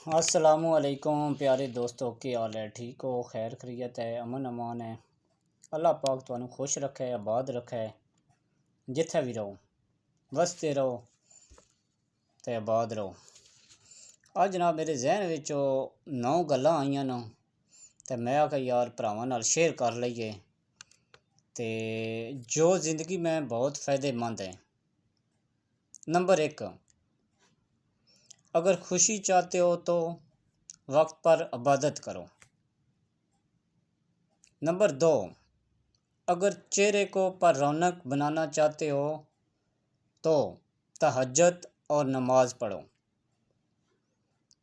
السلام علیکم پیارے دوستو، کی حال ہے؟ ٹھیک ہو؟ خیر خیریت ہے؟ امن امان ہے؟ اللہ پاک تمہیں خوش رکھے، آباد رکھے، جتھے بھی رہو وستے رہو تے آباد رہو۔ آج جناب میرے ذہن وچ 9 گلاں آئیاں نا تے میں آکھا یار بھراواں نال شیئر کر لئیے تے جو زندگی میں بہت فائدے مند ہے۔ نمبر 1، اگر خوشی چاہتے ہو تو وقت پر عبادت کرو۔ نمبر 2، اگر چہرے کو پر رونق بنانا چاہتے ہو تو تہجد اور نماز پڑھو۔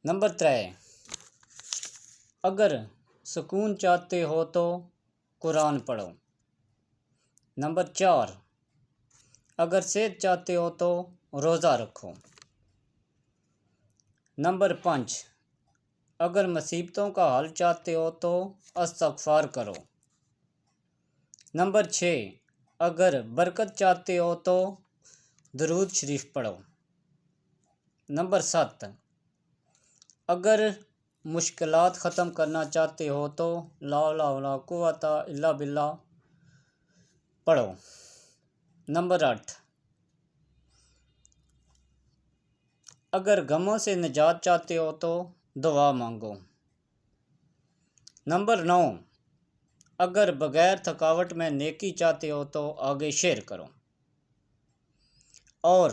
نمبر 3، اگر سکون چاہتے ہو تو قرآن پڑھو۔ نمبر 4، اگر صحت چاہتے ہو تو روزہ رکھو۔ نمبر 5، اگر مصیبتوں کا حل چاہتے ہو تو استغفار کرو۔ نمبر 6، اگر برکت چاہتے ہو تو درود شریف پڑھو۔ نمبر 7، اگر مشکلات ختم کرنا چاہتے ہو تو لا حول ولا قوت الا باللہ پڑھو۔ نمبر 8، اگر غموں سے نجات چاہتے ہو تو دعا مانگو۔ نمبر 9، اگر بغیر تھکاوٹ میں نیکی چاہتے ہو تو آگے شیئر کرو۔ اور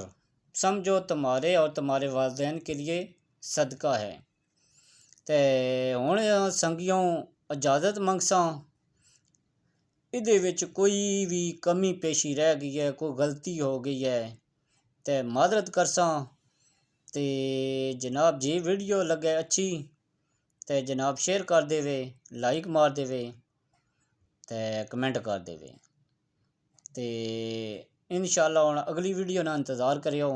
سمجھو تمہارے اور تمہارے والدین کے لیے صدقہ ہے۔ تے ہن سنگیوں اجازت منگساں، ایدے وچ کوئی بھی کمی پیشی رہ گئی ہے، کوئی غلطی ہو گئی ہے تے معذرت کرساں تے جناب جی ویڈیو لگے اچھی تے جناب شیئر کر دے وے، لائک مار دے وے تے کمنٹ کر دے وے تے انشاءاللہ ہن اگلی ویڈیو نا انتظار کریو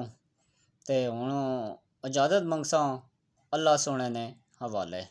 تے ہن اجازت منگساں، اللہ سونے نے حوالے۔